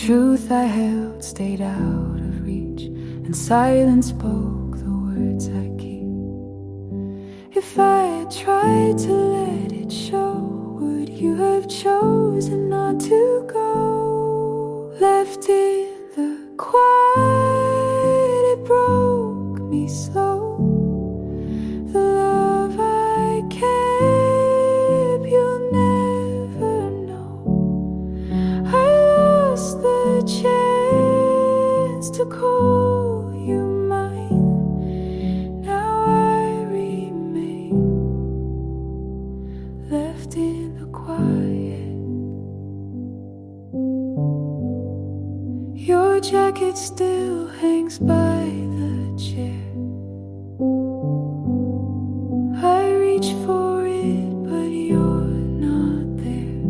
truth I held stayed out of reach, and silence spoke the words I keep. If I had tried to let it show, would you have chosen not to go? Left in the quiet, it broke me slow. The love I kept, you'll never know. I lost the chance to call you mine. Now I remain left in the quiet. Your jacket still hangs by the chair. I reach for it, but you're not there.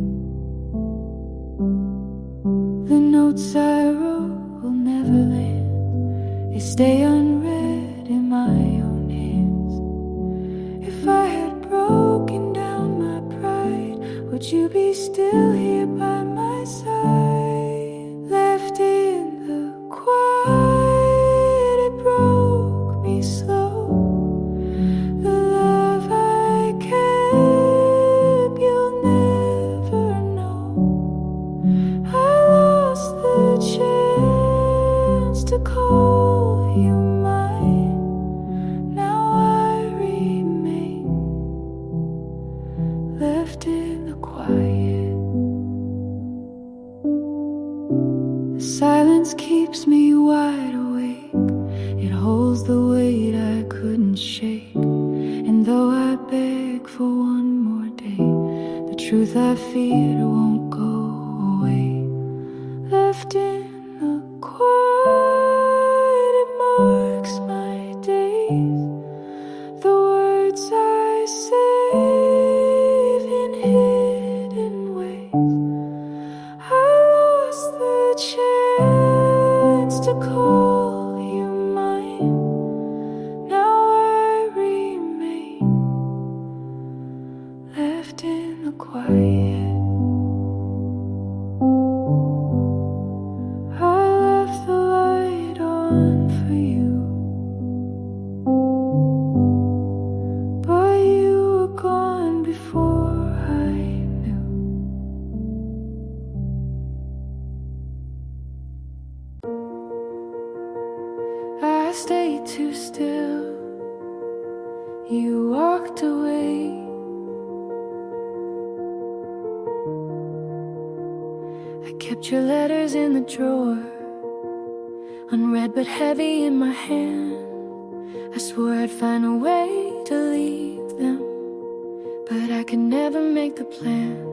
The notes I wrote will never land. They stay unread in my own hands. If I had broken down my pride, would you be still here by my side? Left in the quiet, it broke me slow. The love I kept, you'll never know. I lost the chance to call you mine. Now I remain left in the quiet. The silence keeps me wide awake. It holds the weight I couldn't shake. And though I beg for one more day, the truth I feared won't go away. Left in the quiet, it marks my days. The words I save in hidden ways. I lost the chance to call you mine. Now I remain left in the quiet. I left the light on for you, but you were gone before I knew. I stayed too still. You walked away. I kept your letters in the drawer, unread but heavy in my hand. I swore I'd find a way to leave them, but I could never make the plans.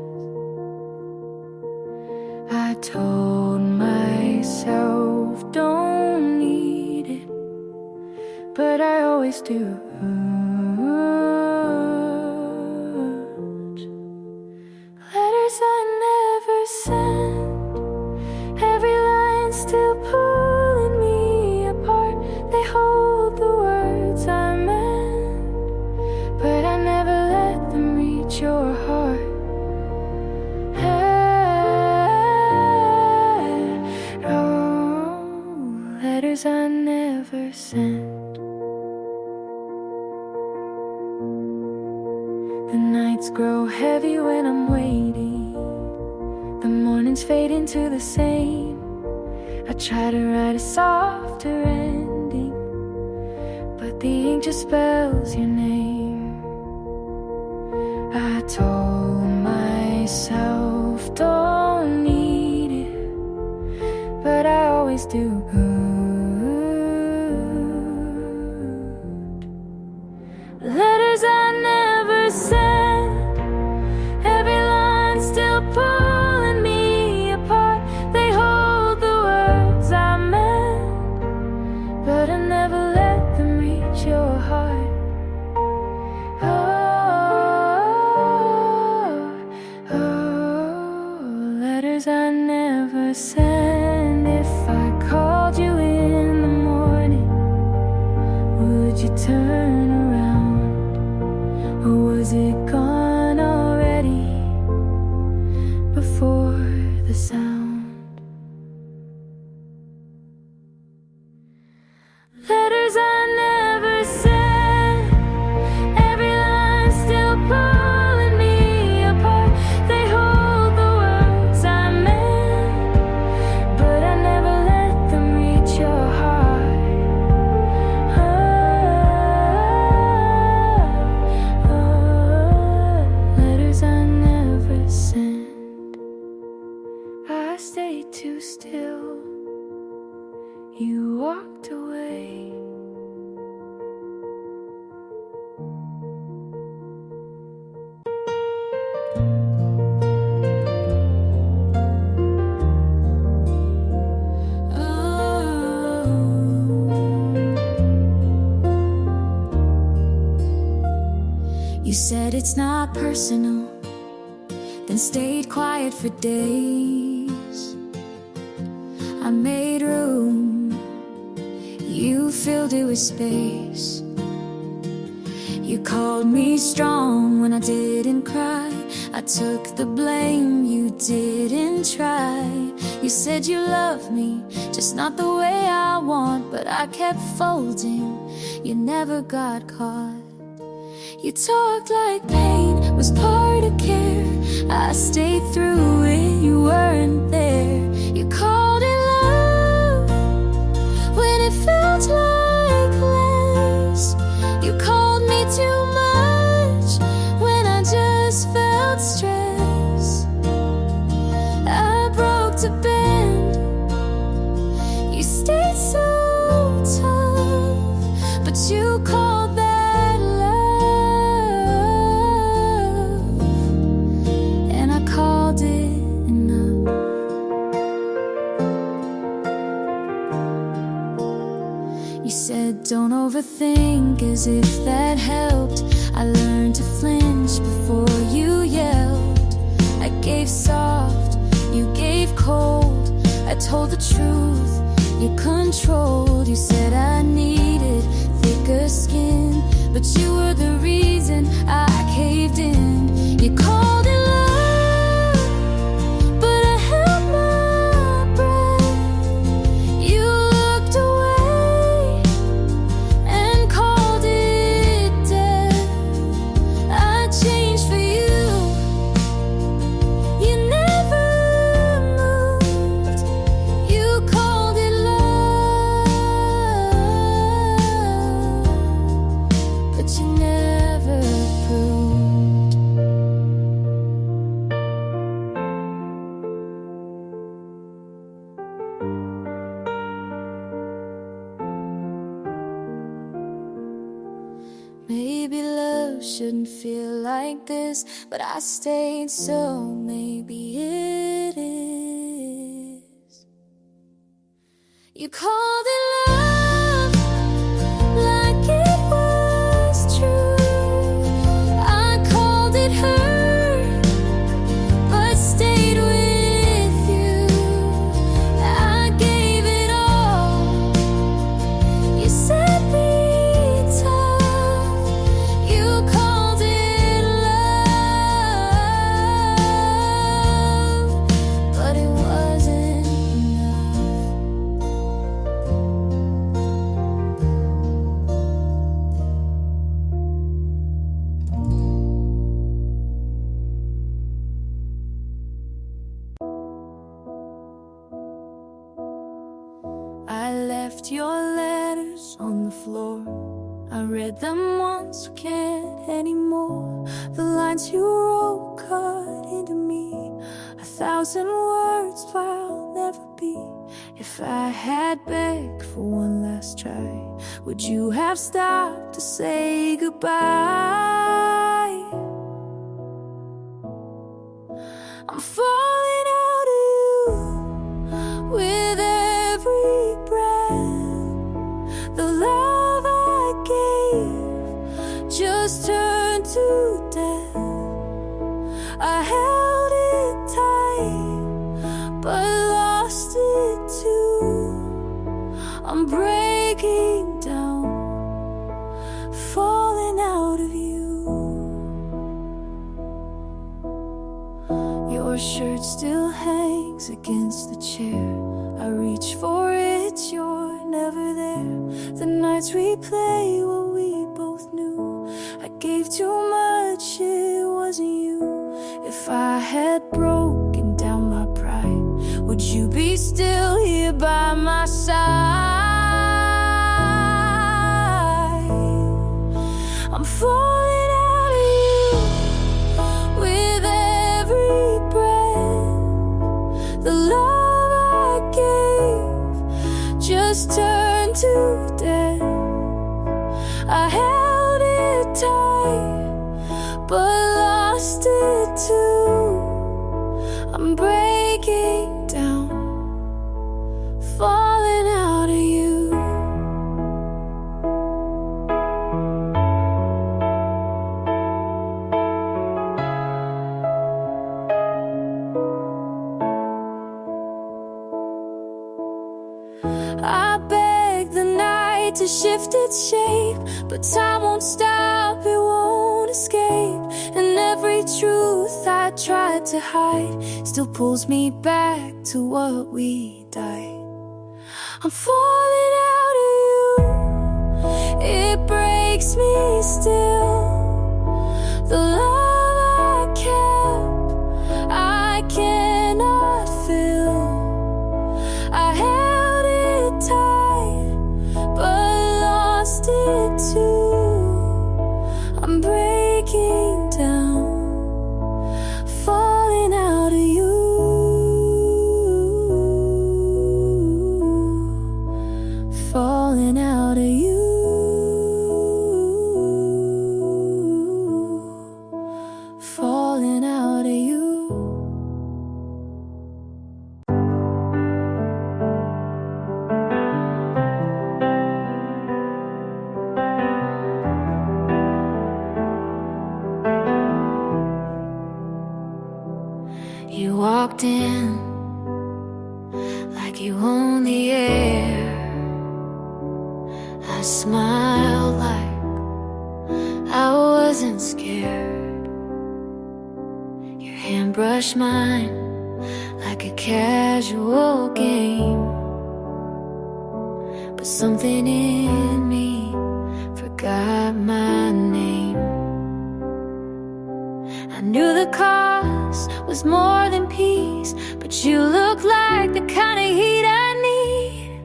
I told myself don't need it, but I always do. Letters I never sent, every line still pulling me apart. They hold the words I meant, but I never let them reach your heart. Oh, letters I never sent. The nights grow heavy when I'm waiting. The mornings fade into the same. I try to write a softer ending, but the ink just spells your name. I told myself don't need it, but I always do. Letters I never sent, every line still pulling me apart. They hold the words I meant, but I never let them reach your heart. Oh, letters I never sent. If I called you in the morning, would you turn around? Or was it gone already before the sound? I stayed too still. You walked away. You said it's not personal, then stayed quiet for days. I made room, you filled it with space. You called me strong when I didn't cry. I took the blame, you didn't try. You said you loved me, just not the way I want. But I kept folding, you never got caught. You talked like pain was part of care. I stayed through it, you weren't there. You called it love when it felt like less. You called me too much when I just felt stress. I broke to bend, you stayed so tough, but you called that don't overthink, as if that helped. I learned to flinch before you yelled. I gave soft, you gave cold. I told the truth, you controlled. You said I needed thicker skin, but you were the reason I caved in. You called it love, but I held my breath. You looked away shouldn't feel like this, but I stayed, so maybe it is. You called it love like it was true. I called it hurt, but stayed with you. I gave it all. You said be tough. You called it love, but it wasn't enough. I left your letters on the floor. I read them once, can't anymore. The lines you wrote cut into me. 1,000 words I'll never be. If I had begged for one last try, would you have stopped to say goodbye? I'm falling out of you with every breath. The love I gave just turned to death. I held it tight, but lost it too. I'm breaking down, falling out of you. Your shirt still hangs against the chair. I reach for it, you're never there. The nights we play what we both knew. I gave too much, it wasn't you. If I had broken down my pride, would you be still here by my side? I'm falling out of you with every breath. The love I'm breaking down, falling out of you. I beg the night to shift its shape, but time won't stop, it won't escape. And every truth I tried to hide still pulls me back to what we died. I'm falling out of you, it breaks me still. The love I kept, I cannot feel. I held it tight, but lost it too. I'm breaking down, falling out of you, falling out of you, falling out of you. You walked in like you own the air. I smiled like I wasn't scared. Your hand brushed mine like a casual game, but something in me forgot my name. I knew the cost was more than peace, but you look like the kind of heat I need.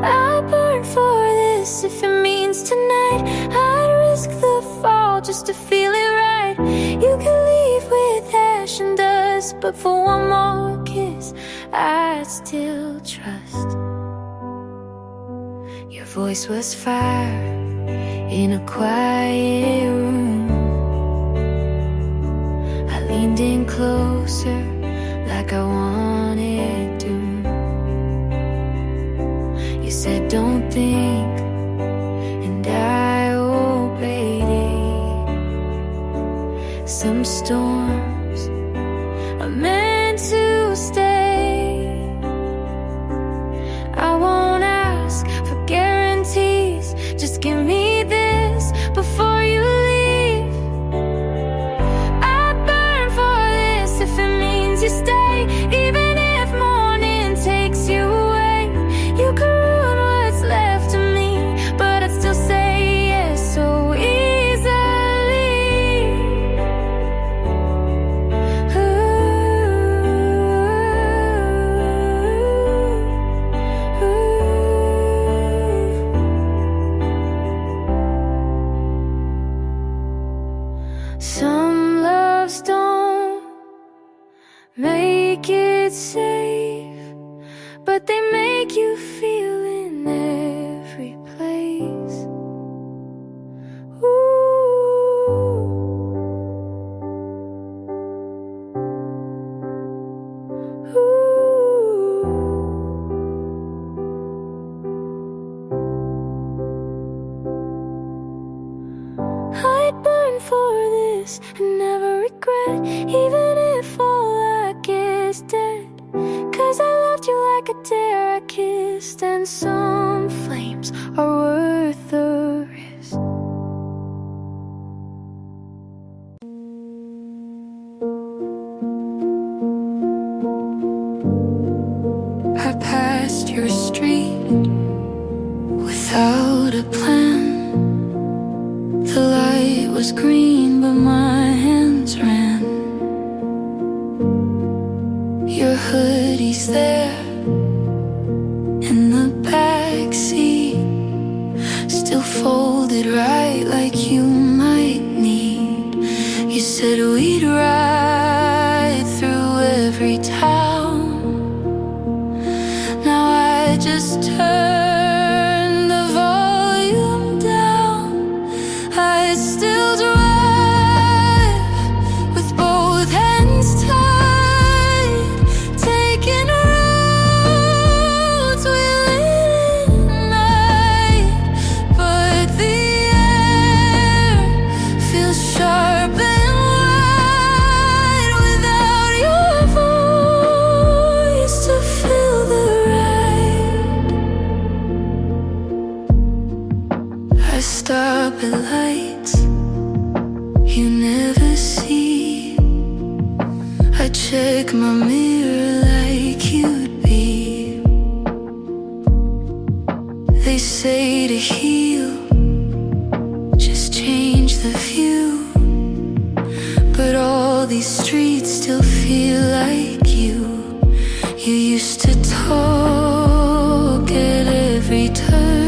I burn for this if it means tonight. I'd risk the fall just to feel it right. You can leave with ash and dust, but for one more kiss I'd still trust. Your voice was fire in a quiet room. Leaned in closer like I wanted to. You said don't think, and I obeyed it. Some storms are meant to stay. I won't ask for guarantees, just give me this before you leave. You stay, even if morning takes you away. You can ruin what's left of me, but I'd still say yes so easily. Some loves don't make it safe, but they make you feel in every place. Ooh. Ooh. I'd burn for this and never regret, even if all I get dead. 'Cause I loved you like a dare I kissed, and some flames are worth the risk. I passed your street without a plan. The light was green, but my hands ran. Your hoodie's there in the backseat, still folded right like you might need. You said we'd ride through every town. Now I just turn the volume down. I still drive with both hands tied. carpet lights you never see. I check my mirror like you'd be. They say to heal, just change the view. But all these streets still feel like you. You used to talk at every turn.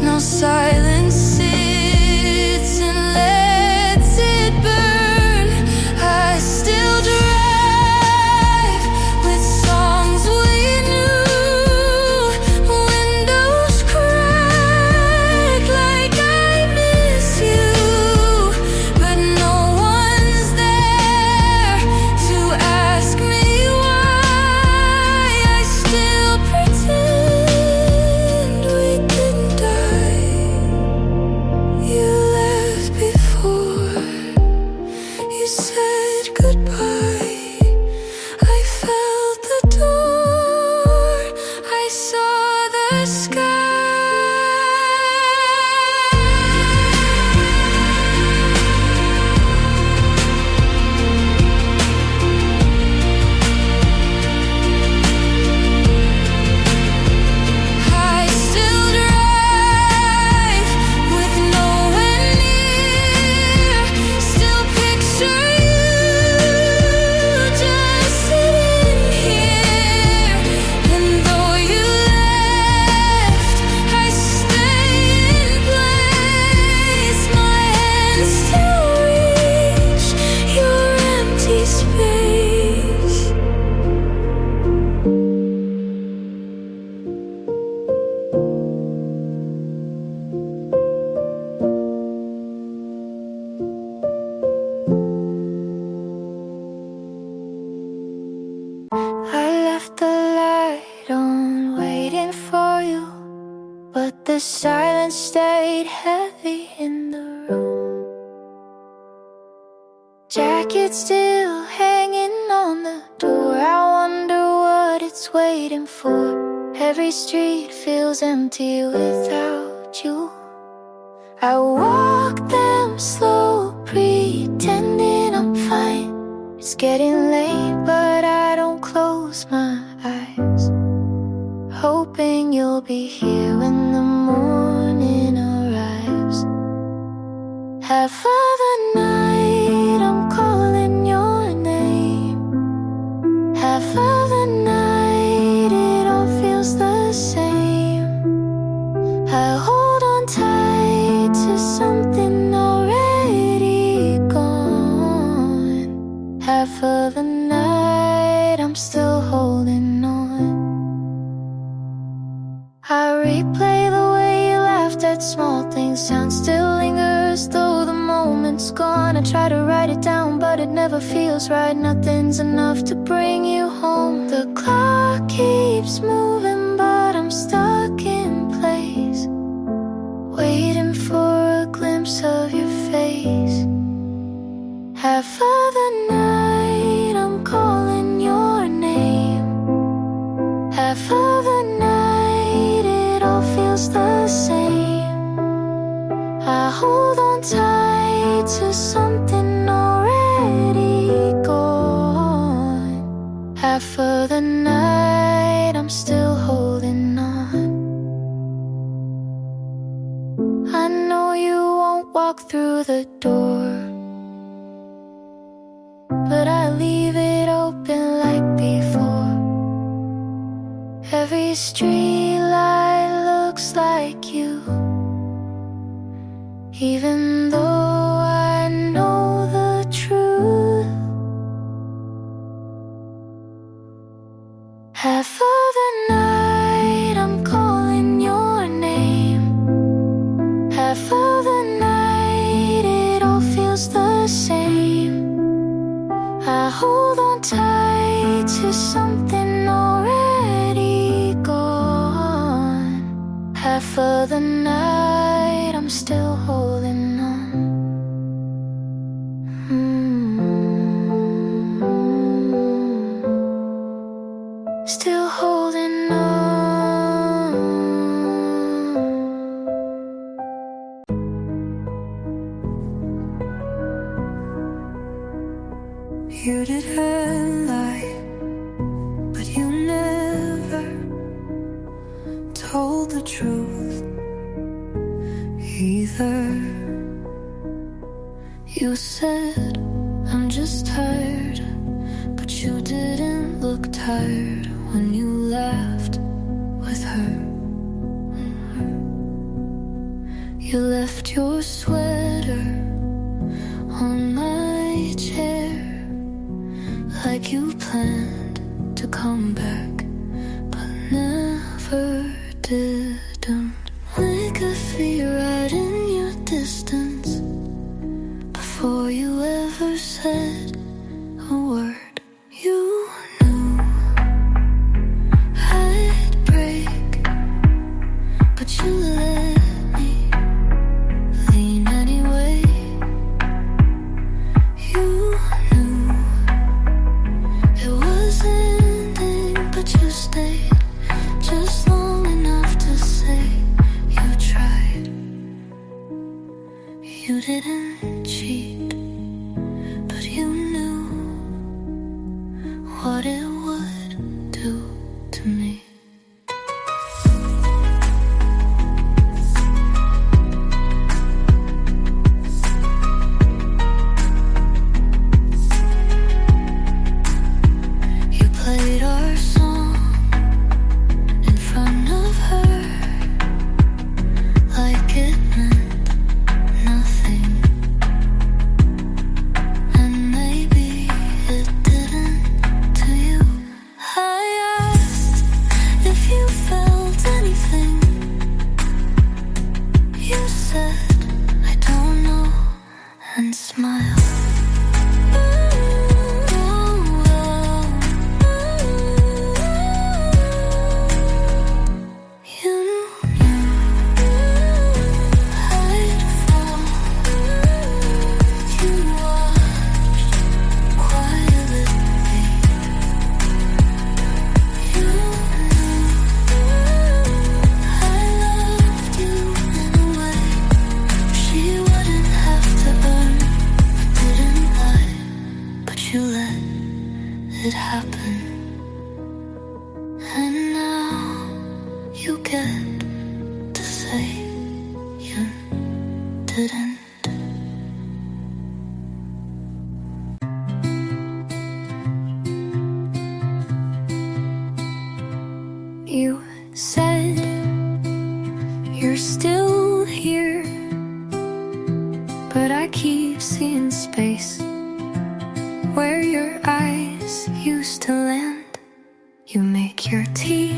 Now silence sits and lets it burn. I still drive with songs we knew. Windows crack like I miss you, but no one's there to ask me why. I still pretend we didn't die. You left before you said goodbye. I felt the door, I saw the sky. I still drive with no one near. Still picture you just sitting here. And though you left, I stay in place. My hands still reach your empty space. I left the light on, waiting for you, but the silence stayed heavy in the room. Jacket still hanging on the door. I wonder what it's waiting for. Every street feels empty without you. I walk them slow, pretending I'm fine. It's getting late, but I don't close my eyes, hoping you'll be here when the morning arrives. Half of the night I'm calling your name. Half of the night it all feels the same. I hold on tight to something already gone. Half of the night I'm still holding on. I replay the way you laughed at small things. Sound still lingers though the moment's gone. I try to write it down but it never feels right. Nothing's enough to bring you home. The clock keeps moving but I'm stuck in place, waiting for a glimpse of your face. Half of the night I'm calling your name. Half of the night it all feels the same. I hold on tight to something already gone. Half of the night I'm still holding on. I know you won't walk through the door, but I leave it open like before. Every street light looks like you, even though I know the truth. Half of the night I'm calling your name. Half of the night it all feels the same. I hold on tight to something already gone. Half of the night I'm still holding on. Still holding on. can lie, but you never told the truth either. You said, I'm just tired, but you didn't look tired when you laughed with her. You left your sweater on my chair, like you planned to come back, but never didn't. We could feel right in your distance before you ever said a word. You knew I'd break, but you let me lean anyway. You knew it was ending, but you stayed just long enough to say you tried. You didn't cheat, but you knew what it would do to me. You played our song in front of her like it meant nothing. And maybe it didn't to you. I asked if you felt anything. You said, I don't know, and smiled. You knew I'd fall. You watched quietly. You knew I loved you in a way she wouldn't have to earn. Didn't lie, but you let it happen. And now you get to say you didn't. You said you're still here, but I keep seeing space where your eyes used to land. You make your tea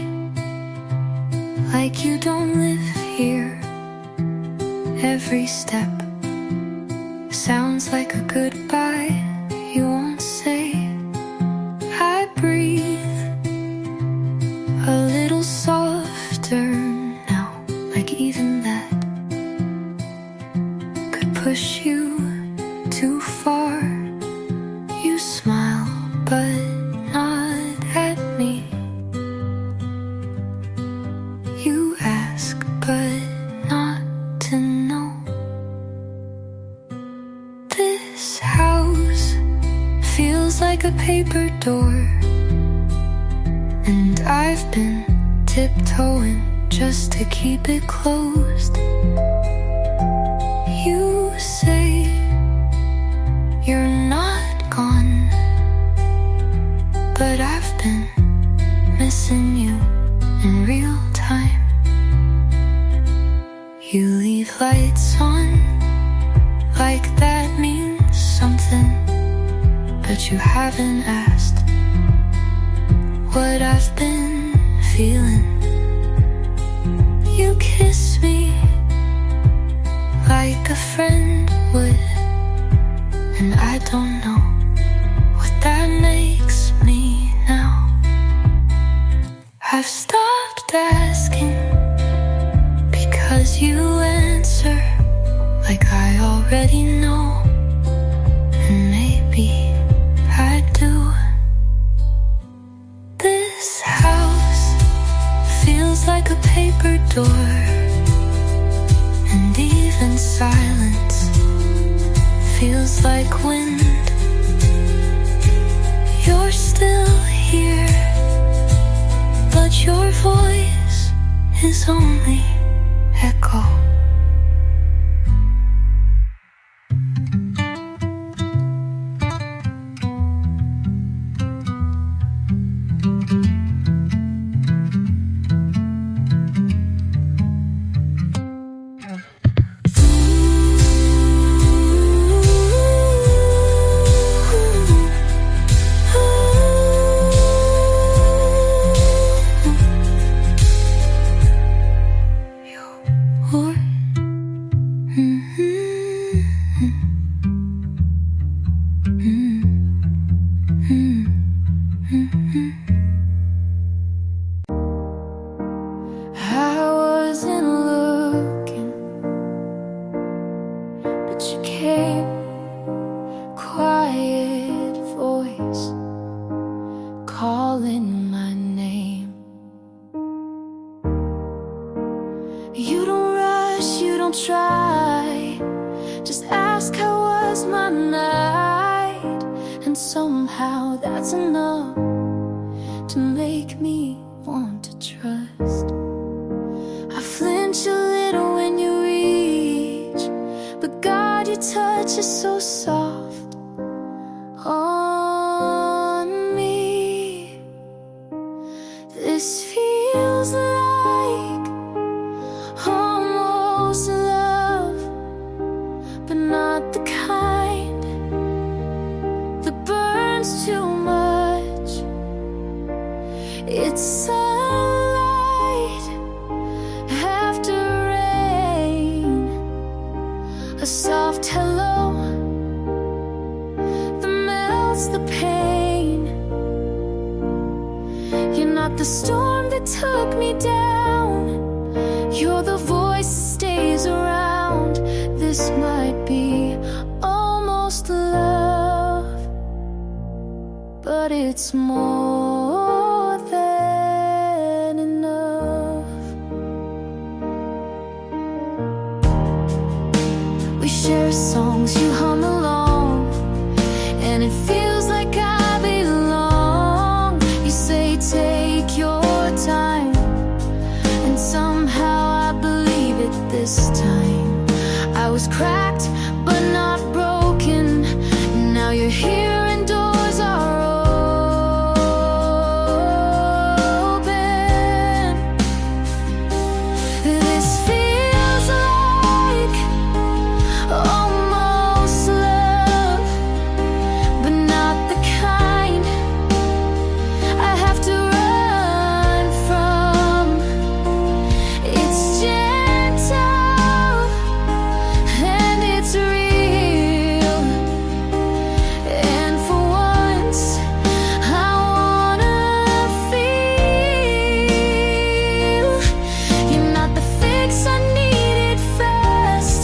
like you don't live here. Every step sounds like a goodbye you won't say. I breathe a little softer now, like even that could push you too far. You smile, but not at me. You ask, but not to know. This house feels like a paper door, and I've been tiptoeing just to keep it closed. You say you're not gone, but I've been missing you in real time. You leave lights on like that means something, but you haven't asked what I've been feeling. You kiss me like a friend would, and I don't know what that makes me now. I've stopped asking because you answer like I already know, and maybe I do. This house feels like a paper door, and even silence feels like wind. You're still here, but your voice is only echo. I wasn't looking, but you came, quiet voice calling my name. You don't rush, you don't try, just ask how was my night, and somehow that's enough to make me want to trust. I flinch a little when you reach, but God, your touch is so soft on me. This feels like almost love, but not the kind that burns too much. It's sunlight after rain, a soft hello that melts the pain. You're not the storm that took me down, you're the voice that stays around. This might be almost love, but it's more than enough. We share songs, you hum along, and it feels like I belong. You say take your time, and somehow I believe it this time. I was cracked, but not broken. Now you're here and doors are open. This feels like almost love, but not the kind I have to run from. It's gentle and it's real, and for once I wanna feel. You're not the fix I needed fast,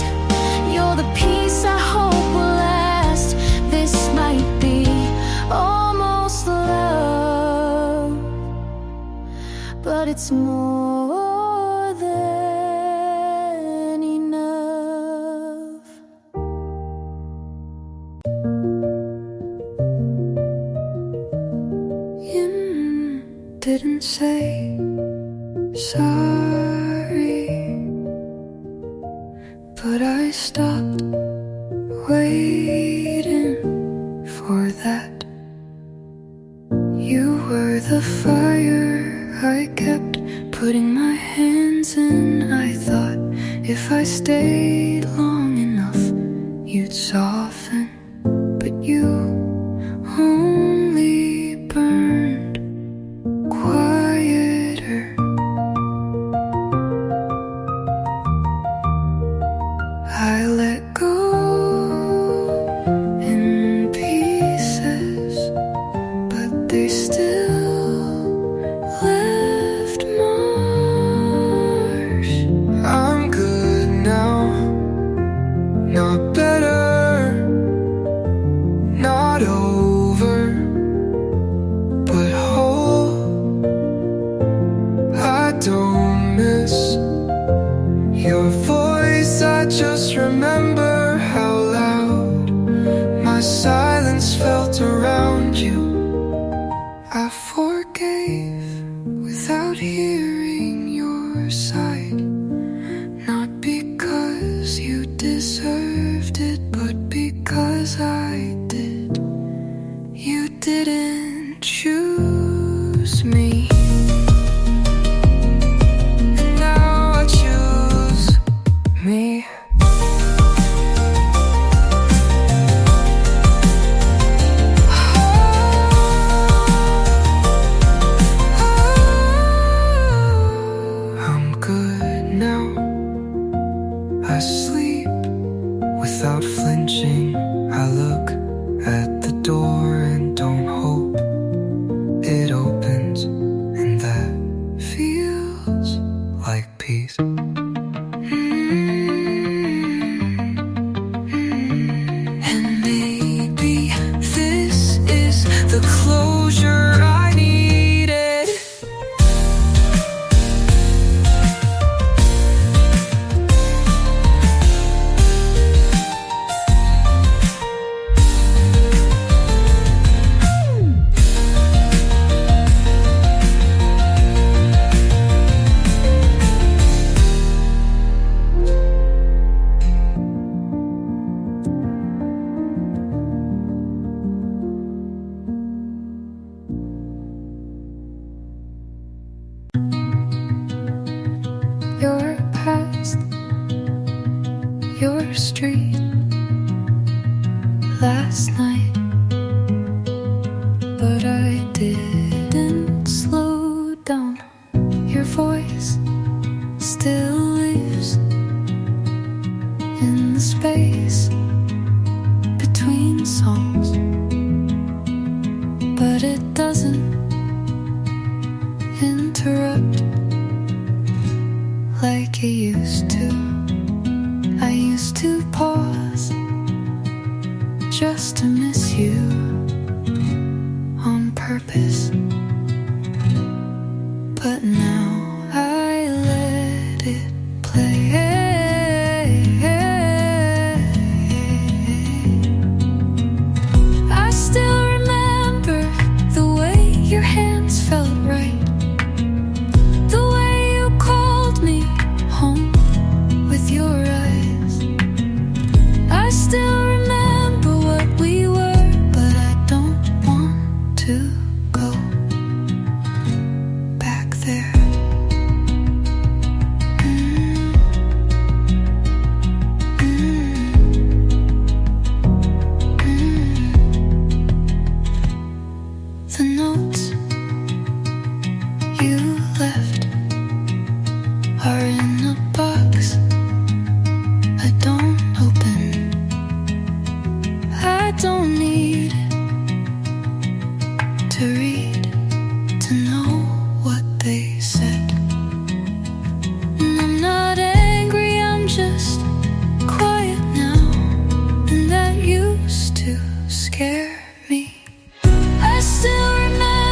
you're the peace I hope will last. This might be almost love, but it's more than enough. You didn't say sorry, but I stopped waiting for that. You were the fire I kept putting my hands in. I thought if I stayed long enough, you'd soften, but you only burned quieter. I let go in pieces, but they still left marks. I'm good now, not better, not over, but whole. I don't miss your voice, I just remember how loud my silence felt around you. choose me. And now I choose me. I'm good now. I sleep without flinching. I look at the door and don't hope it opens, and that feels like peace. And maybe this is the closure I needed. Your past, your street, last night. But I didn't slow down. Your voice still lives in the space between songs, but it doesn't interrupt like it used to. I used to pause just to miss you on purpose, but now I let it play. I still remember the way your hands felt right, the way you called me home with your eyes. I still remember what we were, but I don't want to go back there. The notes you left are in a box I don't open. I don't need to read to know what they said. And I'm not angry, I'm just quiet now, and that used to scare me. I still remember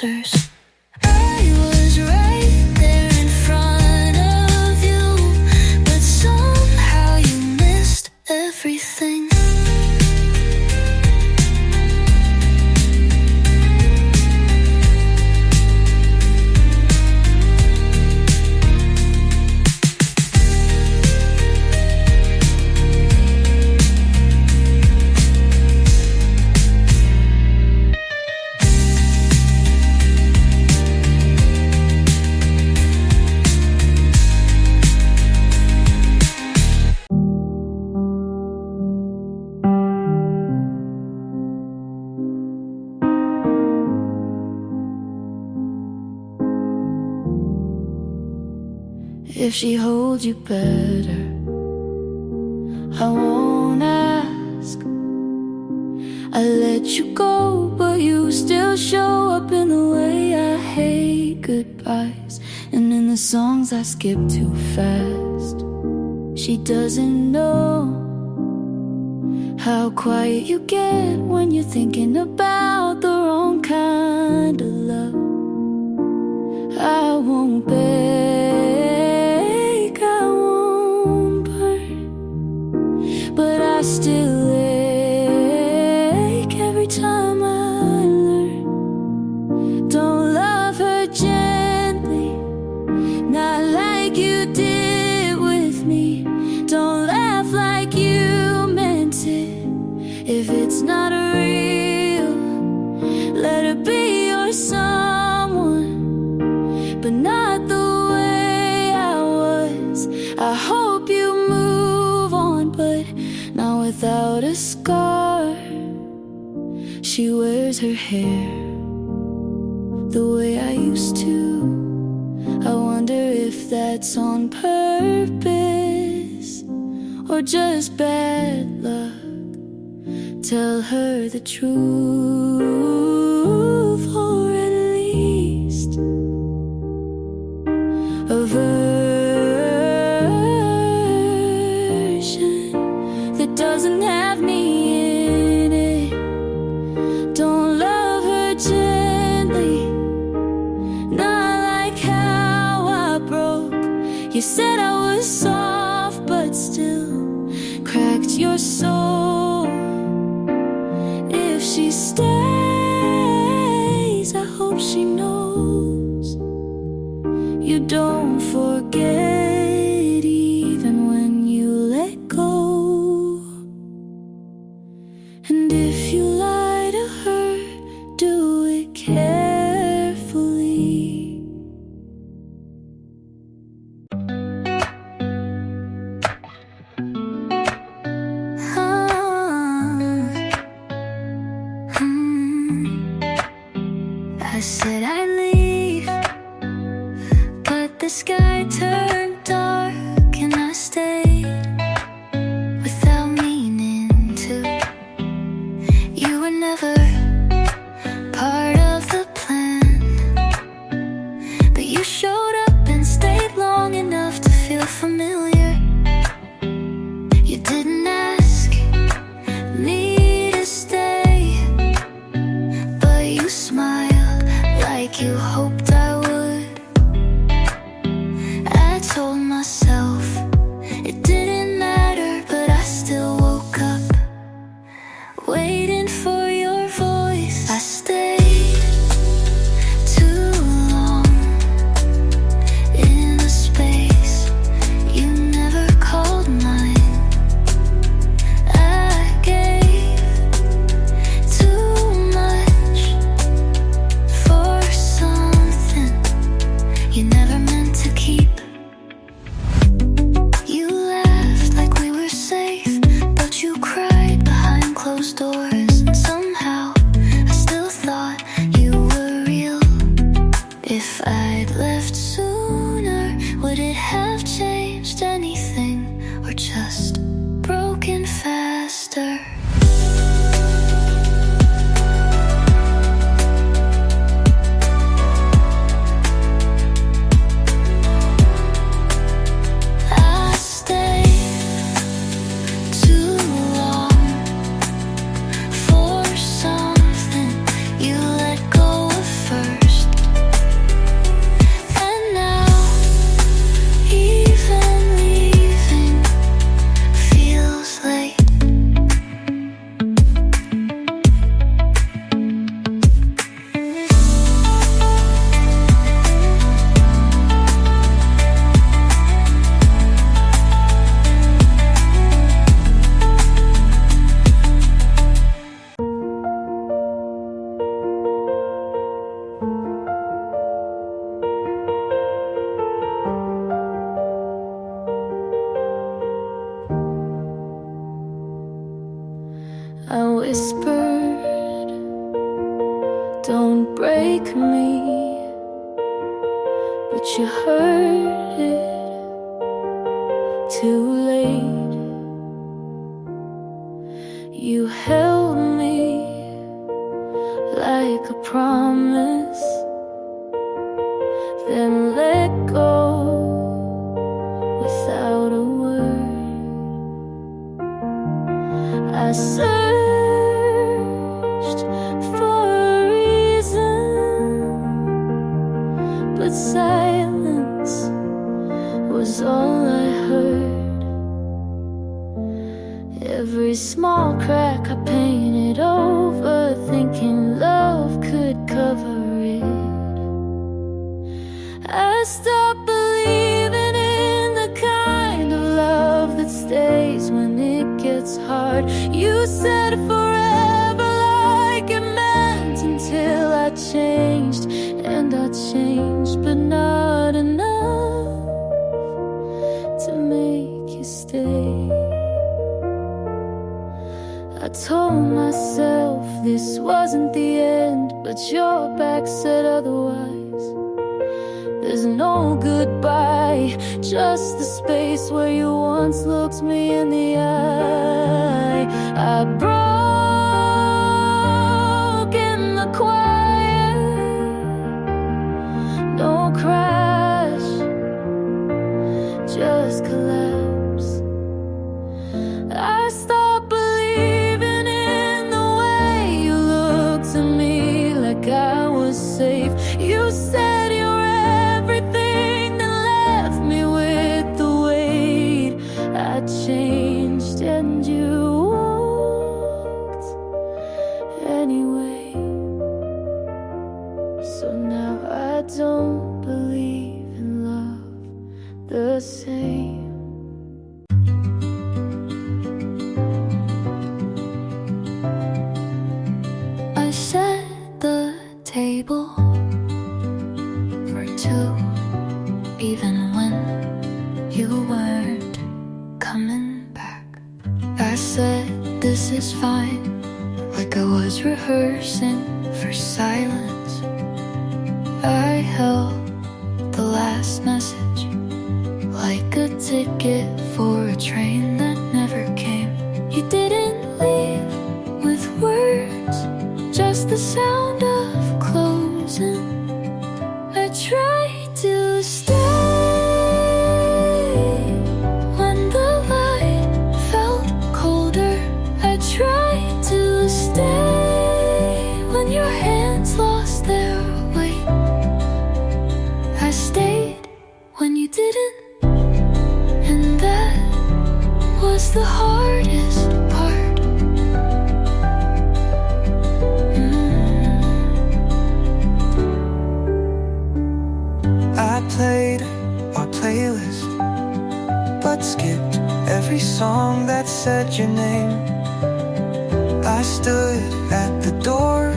answers. I was right there in front of you, but somehow you missed everything. If she holds you better, I won't ask. I let you go, but you still show up in the way I hate goodbyes, and in the songs I skip too fast. She doesn't know how quiet you get when you're thinking about the wrong kind of love. I won't beg, I won't burn, but I still ache every time I learn. Don't love her gently, not like you did with me. Don't laugh like you meant it. If it's not real, let her be your someone, but not the way I was. I hope you move on, but not without a scar. She wears her hair the way I used to. I wonder if that's on purpose or just bad luck. Tell her the truth, or at least a version that doesn't have me in it. Don't love her gently, not like how I broke. You said I was soft, but still cracked your soul. If she stays, I hope she knows you don't forget even when you let go. And if you lie to her, do it carefully. I said I'd leave, but the sky turned dark and I stayed without meaning to. You were never part of the plan, but you showed up and stayed long enough to feel familiar. You didn't ask me to stay, but you smiled like you hoped I would. I told myself it didn't matter, but I still woke up waiting for your voice. I stayed too long in a space you never called mine. I gave too much for something don't break me, but you heard it too late. You held me like a promise, then let go without a word. I searched for a reason, but silence was all I heard. Every small crack I painted over, thinking love could cover it. I stopped believing in the kind of love that stays when it gets hard. You said forever like it meant, until I changed, and I changed, but not enough to make you stay. I told myself this wasn't the end, but your back said otherwise. There's no goodbye, just the space where you once looked me in the eye. I broke in the quiet, no crash, just collapse. I stopped believing in the way you looked at me like I was safe. You said you were everything, then left me with the weight. I changed and you walked anyway. So now I don't believe in love the same. I set the table for two, even when you weren't coming back. I said this is fine, like I was rehearsing for silence. I held the last message like a ticket for a train that never came. You didn't leave with words, just the sound of closing. I tried to stay when the light felt colder. I tried to stay when your hands lost their weight. I stayed when you didn't, and that was the hardest part. I played our playlist, but skipped every song that said your name. I stood at the door,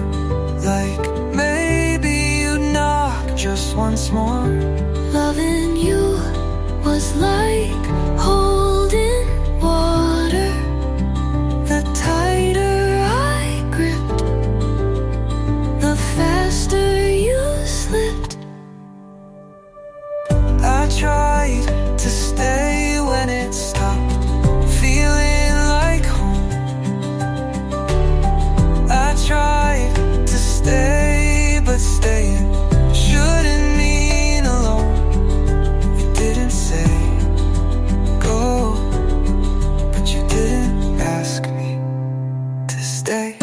like maybe you'd knock just once more. Loving you was like holding water. The tighter I gripped, The faster you slipped. I tried to stay when it stopped feeling like home. I tried to stay, but staying shouldn't mean alone. You didn't say go, but you didn't ask me to stay.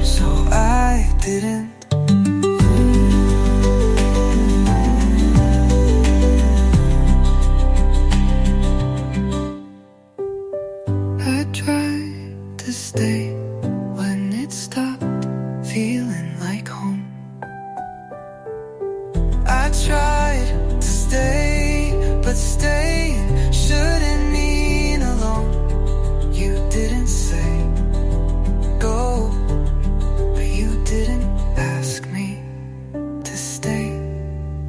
So I didn't. I tried to stay when it stopped feeling like home. I tried to stay, but staying shouldn't mean alone. You didn't say go, but you didn't ask me to stay.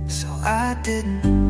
So I didn't.